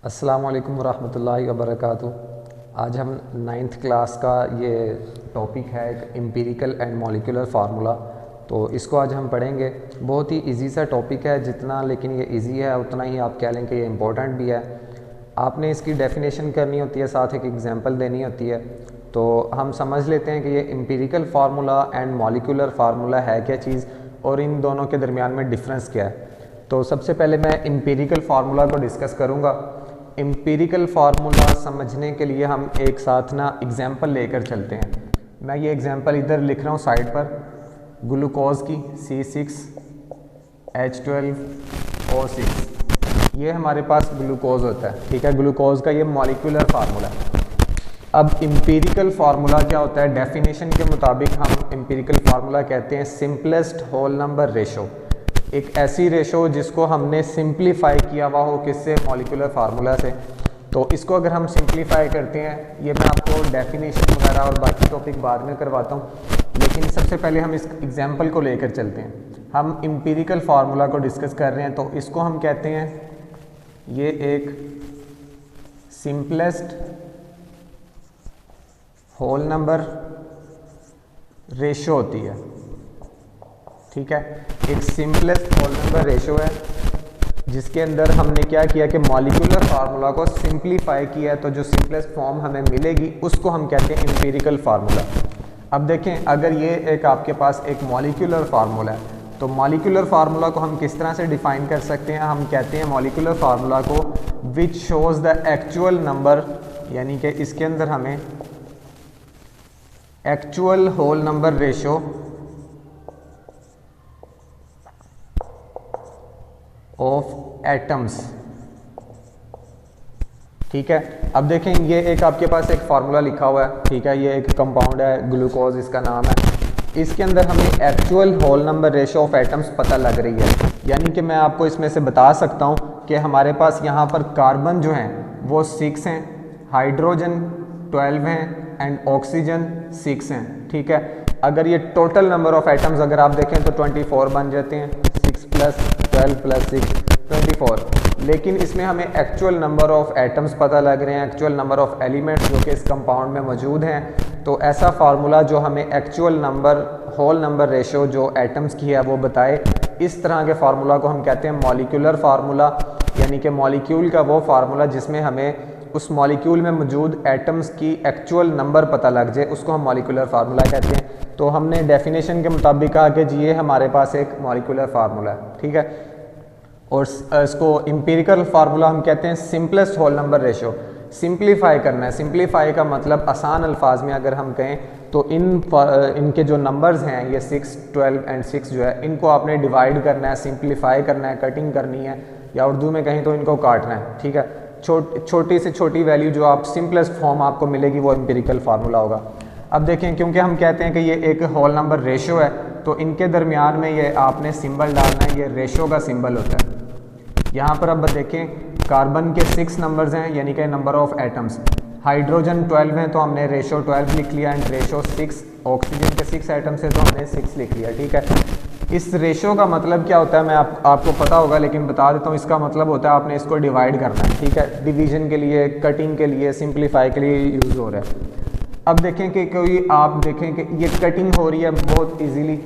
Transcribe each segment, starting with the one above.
अस्सलाम वालेकुम रहमतुल्लाहि व बरकातुहू। आज हम 9th क्लास का ये टॉपिक है एक एम्पिरिकल एंड मॉलिक्यूलर फार्मूला। तो इसको आज हम पढ़ेंगे। बहुत ही इजी सा टॉपिक है, जितना लेकिन ये इजी है उतना ही आप कह लें कि ये इम्पोर्टेंट भी है। आपने इसकी डेफिनेशन करनी होती है, साथ एक एग्जांपल देनी होती है। तो हम समझ लेते हैं कि ये empirical formula and molecular formula है क्या चीज़ और इन दोनों के दरमियान में डिफरेंस क्या है। तो सबसे पहले मैं एम्पिरिकल फार्मूला को डिस्कस करूँगा। एम्पिरिकल फार्मूला समझने के लिए हम एक साथ ना एग्जांपल लेकर चलते हैं। मैं ये एग्जांपल इधर लिख रहा हूँ साइड पर, ग्लूकोज की C6H12O6। ये हमारे पास ग्लूकोज होता है, ठीक है। ग्लूकोज का ये मॉलिक्यूलर फार्मूला है। अब एम्पिरिकल फार्मूला क्या होता है? डेफिनेशन के मुताबिक हम एम्पिरिकल फार्मूला कहते हैं सिंपलेस्ट होल नंबर रेशो। एक ऐसी रेशो जिसको हमने सिंप्लीफाई किया हुआ हो, किससे? मॉलिक्यूलर फार्मूला से। तो इसको अगर हम सिंप्लीफाई करते हैं, ये मैं आपको डेफिनेशन वगैरह और बाकी टॉपिक बाद में करवाता हूँ, लेकिन सबसे पहले हम इस एग्जांपल को लेकर चलते हैं। हम एम्पिरिकल फार्मूला को डिस्कस कर रहे हैं, तो इसको हम कहते हैं ये एक सिंपलेस्ट होल नंबर रेशो होती है, ठीक है। एक सिंपलेस्ट होल नंबर रेशो है जिसके अंदर हमने क्या किया कि मॉलिक्यूलर फार्मूला को सिंप्लीफाई किया है, तो जो सिंपलेस्ट फॉर्म हमें मिलेगी उसको हम कहते हैं एम्पिरिकल फार्मूला। अब देखें, अगर ये एक आपके पास एक मॉलिक्यूलर फार्मूला है, तो मॉलिक्यूलर फार्मूला को हम किस तरह से डिफाइन कर सकते हैं? हम कहते हैं मॉलिक्यूलर फार्मूला को which shows the actual number, यानी कि इसके अंदर हमें actual whole number ratio of atoms, ठीक है। अब देखें, ये एक आपके पास एक फार्मूला लिखा हुआ है, ठीक है। ये एक कंपाउंड है, ग्लूकोज इसका नाम है। इसके अंदर हमें actual whole number ratio of atoms पता लग रही है, यानी कि मैं आपको इसमें से बता सकता हूँ कि हमारे पास यहाँ पर कार्बन जो हैं वो 6 हैं, हाइड्रोजन 12 हैं एंड ऑक्सीजन 6 हैं, ठीक है। अगर ये टोटल नंबर ऑफ एटम्स अगर आप देखें तो 24 बन जाते हैं, 6 + 12 + 6 24। लेकिन इसमें हमें एक्चुअल नंबर ऑफ एटम्स पता लग रहे हैं, एक्चुअल नंबर ऑफ एलिमेंट्स जो कि इस कंपाउंड में मौजूद हैं। तो ऐसा फार्मूला जो हमें actual number whole number ratio जो एटम्स की है वो बताए, इस तरह के फार्मूला को हम कहते हैं मॉलिक्यूलर फार्मूला, यानी कि मॉलिक्यूल का वो फार्मूला जिसमें हमें उस मॉलिक्यूल में मौजूद एटम्स की एक्चुअल नंबर पता लग जाए, उसको हम मॉलिक्यूलर फार्मूला कहते हैं। तो हमने डेफिनेशन के मुताबिक कहा कि जी ये हमारे पास एक मॉलिक्यूलर फार्मूला है, ठीक है। और इसको एम्पिरिकल फार्मूला हम कहते हैं simplest whole number ratio. Simplify करना है, सिंप्लीफाई का मतलब आसान अल्फाज में अगर हम कहें तो इनके जो नंबर्स हैं ये 6, 12 एंड 6 जो है, इनको आपने डिवाइड करना है, सिंप्लीफाई करना है, कटिंग करनी है, या उर्दू में कहें तो इनको काटना है, ठीक है। छोटी से छोटी वैल्यू जो आप सिंपलेस्ट फॉर्म आपको मिलेगी वो एम्पिरिकल फार्मूला होगा। अब देखें, क्योंकि हम कहते हैं कि ये एक होल नंबर रेशो है, तो इनके दरमियान में ये आपने सिंबल डालना है, ये रेशो का सिंबल होता है। यहाँ पर अब देखें, कार्बन के 6 नंबर्स हैं, यानी कि नंबर ऑफ एटम्स। हाइड्रोजन 12 हैं तो हमने रेशो 12 लिख लिया, एंड रेशो 6। ऑक्सीजन के 6 एटम्स हैं तो हमने 6 लिख लिया, ठीक है। इस रेशो का मतलब क्या होता है मैं आपको पता होगा, लेकिन बता देता हूँ। इसका मतलब होता है आपने इसको डिवाइड करना है, ठीक है। डिवीजन के लिए, कटिंग के लिए, सिंप्लीफाई के लिए यूज़ हो रहा है। अब देखें कि आप देखें कि ये कटिंग हो रही है बहुत इजीली।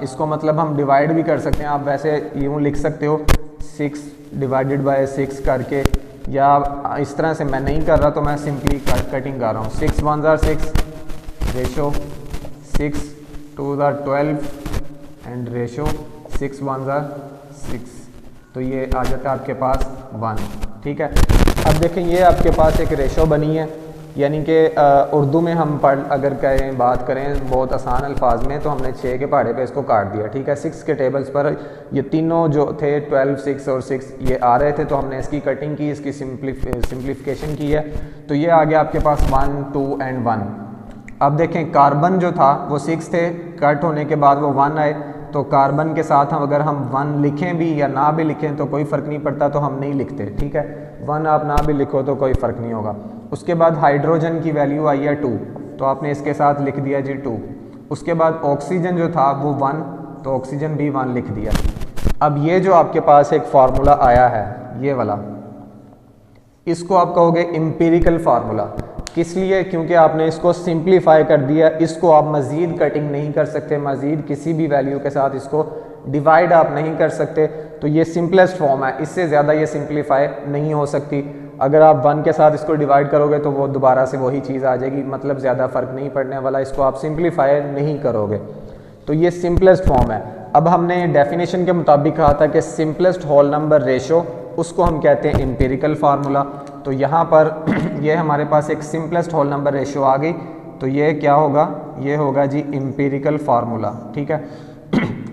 इसको मतलब हम डिवाइड भी कर सकते हैं। आप वैसे यूँ लिख सकते हो 6 / 6 करके, या इस तरह से मैं नहीं कर रहा तो मैं सिंपली कटिंग कर रहा हूँ। 6 × 1 = 6, रेशो 6 × 2 = 12 एंड रेशो 6 × 1 = 6। तो ये आ जाता है आपके पास 1, ठीक है। अब देखें, ये आपके पास एक रेशो बनी है, यानी कि उर्दू में हम अगर कहें बात करें बहुत आसान अल्फाज में, तो हमने 6 के पहाड़े पे इसको काट दिया, ठीक है। 6 के टेबल्स पर ये तीनों जो थे 12, 6 और 6 ये आ रहे थे, तो हमने इसकी कटिंग की, इसकी सिंप्लीफिकेशन की है। तो ये आ गया आपके पास 1, 2 एंड 1। अब देखें, कार्बन जो था वो 6 थे, कट होने के बाद वो 1 आए, तो कार्बन के साथ हम अगर हम 1 लिखें भी या ना भी लिखें तो कोई फ़र्क नहीं पड़ता, तो हम नहीं लिखते, ठीक है। 1 आप ना भी लिखो तो कोई फ़र्क नहीं होगा। उसके बाद हाइड्रोजन की वैल्यू आई है 2, तो आपने इसके साथ लिख दिया जी 2। उसके बाद ऑक्सीजन जो था वो 1, तो ऑक्सीजन भी 1 लिख दिया। अब ये जो आपके पास एक फार्मूला आया है ये वाला, इसको आप कहोगे एम्पिरिकल फार्मूला। किस लिए? क्योंकि आपने इसको सिंप्लीफाई कर दिया, इसको आप मज़ीद कटिंग नहीं कर सकते, मज़ीद किसी भी वैल्यू के साथ इसको डिवाइड आप नहीं कर सकते। तो ये सिंपलेस्ट फॉर्म है, इससे ज़्यादा ये सिंप्लीफाई नहीं हो सकती। अगर आप 1 के साथ इसको डिवाइड करोगे तो वो दोबारा से वही चीज़ आ जाएगी, मतलब ज़्यादा फ़र्क नहीं पड़ने वाला, इसको आप सिंप्लीफाई नहीं करोगे। तो ये सिंपलेस्ट फॉर्म है। अब हमने डेफिनेशन के मुताबिक कहा था कि सिंपलेस्ट होल नंबर रेशो, उसको हम कहते हैं एम्पिरिकल फार्मूला। तो यहाँ पर ये हमारे पास एक सिंपलेस्ट होल नंबर रेशो आ गई, तो ये क्या होगा? ये होगा जी एम्पिरिकल फार्मूला, ठीक है।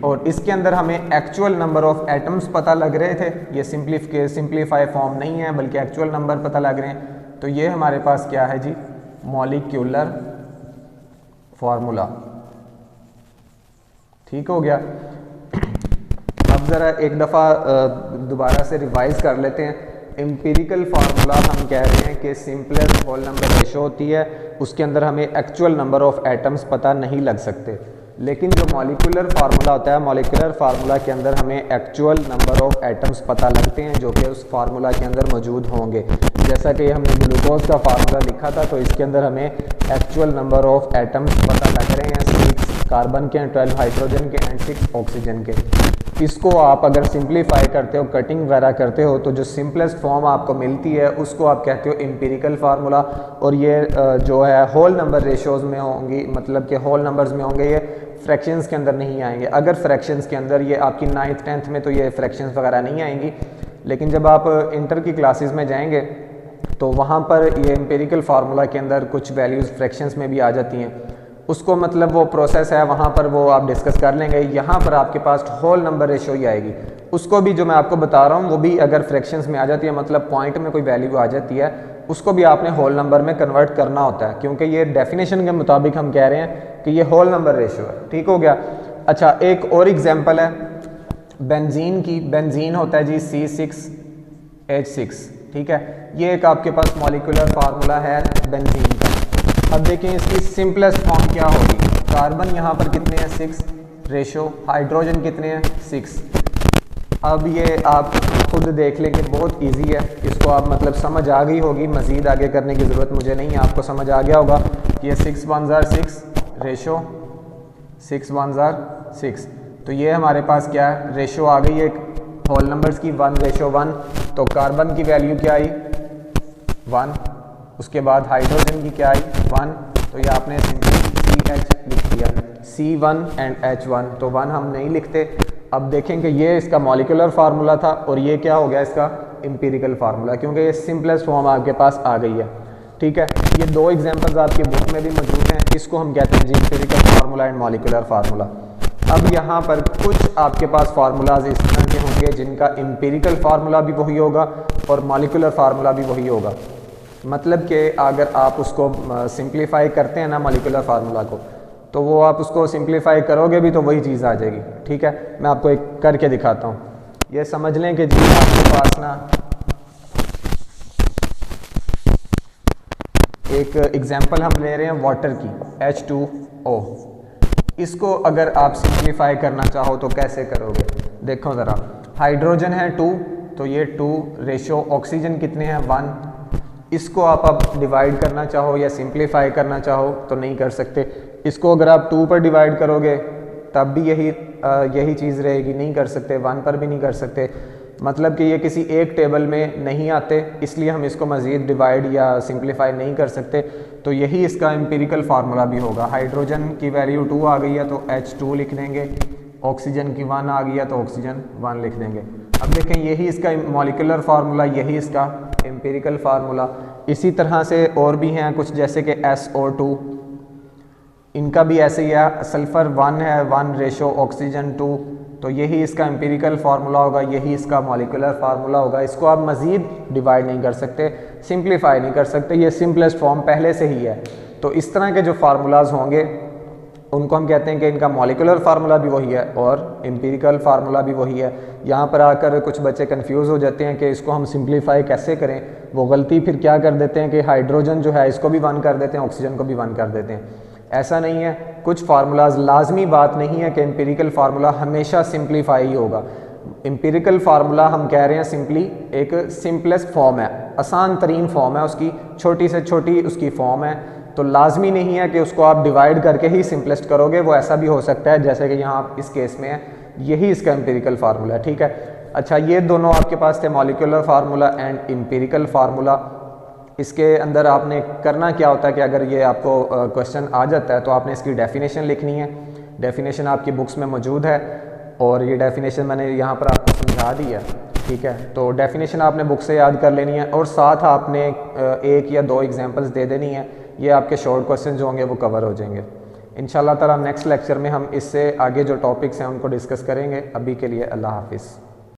और इसके अंदर हमें एक्चुअल नंबर ऑफ एटम्स पता लग रहे थे, ये सिंप्लीफाई फॉर्म नहीं है बल्कि एक्चुअल नंबर पता लग रहे हैं। तो ये हमारे पास क्या है जी? मॉलिक्यूलर फार्मूला, ठीक हो गया। अब ज़रा एक दफ़ा दोबारा से रिवाइज कर लेते हैं। एम्पिरिकल फार्मूला हम कह रहे हैं कि सिंपलेस्ट होल नंबर रेशो होती है, उसके अंदर हमें एक्चुअल नंबर ऑफ एटम्स पता नहीं लग सकते। लेकिन जो मॉलिक्यूलर फार्मूला होता है, मॉलिक्यूलर फार्मूला के अंदर हमें एक्चुअल नंबर ऑफ एटम्स पता लगते हैं जो कि उस फार्मूला के अंदर मौजूद होंगे। जैसा कि हमने ग्लूकोज का फार्मूला लिखा था, तो इसके अंदर हमें एक्चुअल नंबर ऑफ एटम्स पता लग रहे हैं, 6 कार्बन के, 12 हाइड्रोजन के एंड 6 ऑक्सीजन के। इसको आप अगर सिंप्लीफाई करते हो, कटिंग वगैरह करते हो, तो जो सिंपलेस्ट फॉर्म आपको मिलती है उसको आप कहते हो एम्पिरिकल फार्मूला। और ये जो है होल नंबर रेशोज़ में होंगी, मतलब कि होल नंबर्स में होंगे, ये फ्रैक्शंस के अंदर नहीं आएंगे। अगर फ्रैक्शंस के अंदर, ये आपकी 9th 10th में तो ये फ्रैक्शंस वगैरह नहीं आएंगी, लेकिन जब आप इंटर की क्लासेस में जाएंगे तो वहाँ पर ये एम्पिरिकल फार्मूला के अंदर कुछ वैल्यूज़ फ्रैक्शंस में भी आ जाती हैं। उसको मतलब वो प्रोसेस है, वहाँ पर वो आप डिस्कस कर लेंगे। यहाँ पर आपके पास होल नंबर रेशो ही आएगी, उसको भी जो मैं आपको बता रहा हूँ वो भी अगर फ्रैक्शंस में आ जाती है, मतलब पॉइंट में कोई वैल्यू आ जाती है, उसको भी आपने होल नंबर में कन्वर्ट करना होता है, क्योंकि ये डेफिनेशन के मुताबिक हम कह रहे हैं कि ये होल नंबर रेशो है, ठीक हो गया। अच्छा, एक और एग्जांपल है बेंजीन की। बेंजीन होता है जी C6H6, ठीक है। ये एक आपके पास मॉलिक्यूलर फार्मूला है बेंजीन का। अब देखें इसकी सिंपलेस्ट फॉर्म क्या होगी। कार्बन यहाँ पर कितने हैं? 6 रेशो, हाइड्रोजन कितने हैं? 6। अब ये आप खुद देख लेंगे, बहुत इजी है, इसको आप मतलब समझ आ गई होगी, मज़ीद आगे करने की ज़रूरत मुझे नहीं है, आपको समझ आ गया होगा कि ये 6 1 6 रेशो, 6 1 6। तो ये हमारे पास क्या है? रेशो आ गई एक होल नंबर्स की 1:1। तो कार्बन की वैल्यू क्या आई? 1। उसके बाद हाइड्रोजन की क्या आई? 1। तो ये आपने सिंपली CH लिख दिया, C1 एंड H1, तो 1 हम नहीं लिखते। अब देखें कि ये इसका मॉलिक्यूलर फार्मूला था और ये क्या हो गया? इसका एम्पिरिकल फार्मूला, क्योंकि ये सिंपलेस्ट फॉर्म आपके पास आ गई है, ठीक है। ये 2 एग्जांपल्स आपकी बुक में भी मौजूद हैं, इसको हम कहते हैं जी empirical formula and molecular formula. अब यहाँ पर कुछ आपके पास फार्मूलाज इस तरह के होंगे जिनका एम्पिरिकल फार्मूला भी वही होगा और मॉलिक्यूलर फार्मूला भी वही होगा। मतलब कि अगर आप उसको सिंप्लीफाई करते हैं ना मॉलिक्यूलर फार्मूला को, तो वो आप उसको सिंप्लीफाई करोगे भी तो वही चीज़ आ जाएगी, ठीक है। मैं आपको एक करके दिखाता हूँ। ये समझ लें कि जी आपके पास ना एक एग्जांपल हम ले रहे हैं वाटर की, H2O। इसको अगर आप सिंप्लीफाई करना चाहो तो कैसे करोगे? देखो ज़रा, हाइड्रोजन है 2, तो ये 2 रेशो, ऑक्सीजन कितने हैं? 1। इसको आप अब डिवाइड करना चाहो या सिंप्लीफाई करना चाहो तो नहीं कर सकते। इसको अगर आप 2 पर डिवाइड करोगे तब भी यही चीज़ रहेगी, नहीं कर सकते। 1 पर भी नहीं कर सकते, मतलब कि ये किसी एक टेबल में नहीं आते, इसलिए हम इसको मज़ीद डिवाइड या सिंप्लीफाई नहीं कर सकते। तो यही इसका एम्पिरिकल फार्मूला भी होगा। हाइड्रोजन की वैल्यू 2 आ गई है तो H2 लिख देंगे, ऑक्सीजन की 1 आ गई है तो ऑक्सीजन 1 लिख देंगे। अब देखें यही इसका मॉलिक्यूलर फार्मूला, यही इसका एम्पिरिकल फार्मूला। इसी तरह से और भी हैं कुछ, जैसे कि SO2, इनका भी ऐसे ही है, सल्फ़र 1 है, 1 रेशो ऑक्सीजन 2, तो यही इसका एम्पिरिकल फार्मूला होगा, यही इसका मॉलिक्यूलर फार्मूला होगा। इसको आप मज़ीद डिवाइड नहीं कर सकते, सिंप्लीफाई नहीं कर सकते, ये सिंपलेस्ट फॉर्म पहले से ही है। तो इस तरह के जो फार्मूलाज होंगे उनको हम कहते हैं कि इनका मॉलिक्यूलर फार्मूला भी वही है और एम्पिरिकल फार्मूला भी वही है। यहाँ पर आकर कुछ बच्चे कंफ्यूज हो जाते हैं कि इसको हम सिंप्लीफाई कैसे करें। वो गलती फिर क्या कर देते हैं कि हाइड्रोजन जो है इसको भी 1 कर देते हैं, ऑक्सीजन को भी 1 कर देते हैं। ऐसा नहीं है, कुछ फार्मूलाज, लाजमी बात नहीं है कि एम्पिरिकल फार्मूला हमेशा सिंप्लीफाई ही होगा। एम्पिरिकल फार्मूला हम कह रहे हैं सिंपली एक सिंपलेस्ट फॉर्म है, आसान तरीन फॉर्म है उसकी, छोटी से छोटी उसकी फॉर्म है। तो लाजमी नहीं है कि उसको आप डिवाइड करके ही सिंपलेस्ट करोगे, वो ऐसा भी हो सकता है जैसे कि यहाँ इस केस में है, यही इसका एम्पिरिकल फार्मूला है। ठीक है, अच्छा ये दोनों आपके पास थे, molecular formula and empirical formula. इसके अंदर आपने करना क्या होता है कि अगर ये आपको क्वेश्चन आ जाता है तो आपने इसकी डेफिनेशन लिखनी है। डेफिनेशन आपकी बुक्स में मौजूद है और ये डेफिनेशन मैंने यहाँ पर आपको समझा दी है। ठीक है, तो डेफिनेशन आपने बुक से याद कर लेनी है और साथ आपने एक या दो एग्जांपल्स दे देनी है। ये आपके शॉर्ट क्वेश्चन जो होंगे वो कवर हो जाएंगे इंशाल्लाह ताला। नेक्स्ट लेक्चर में हम इससे आगे जो टॉपिक्स हैं उनको डिस्कस करेंगे। अभी के लिए अल्लाह हाफिज़।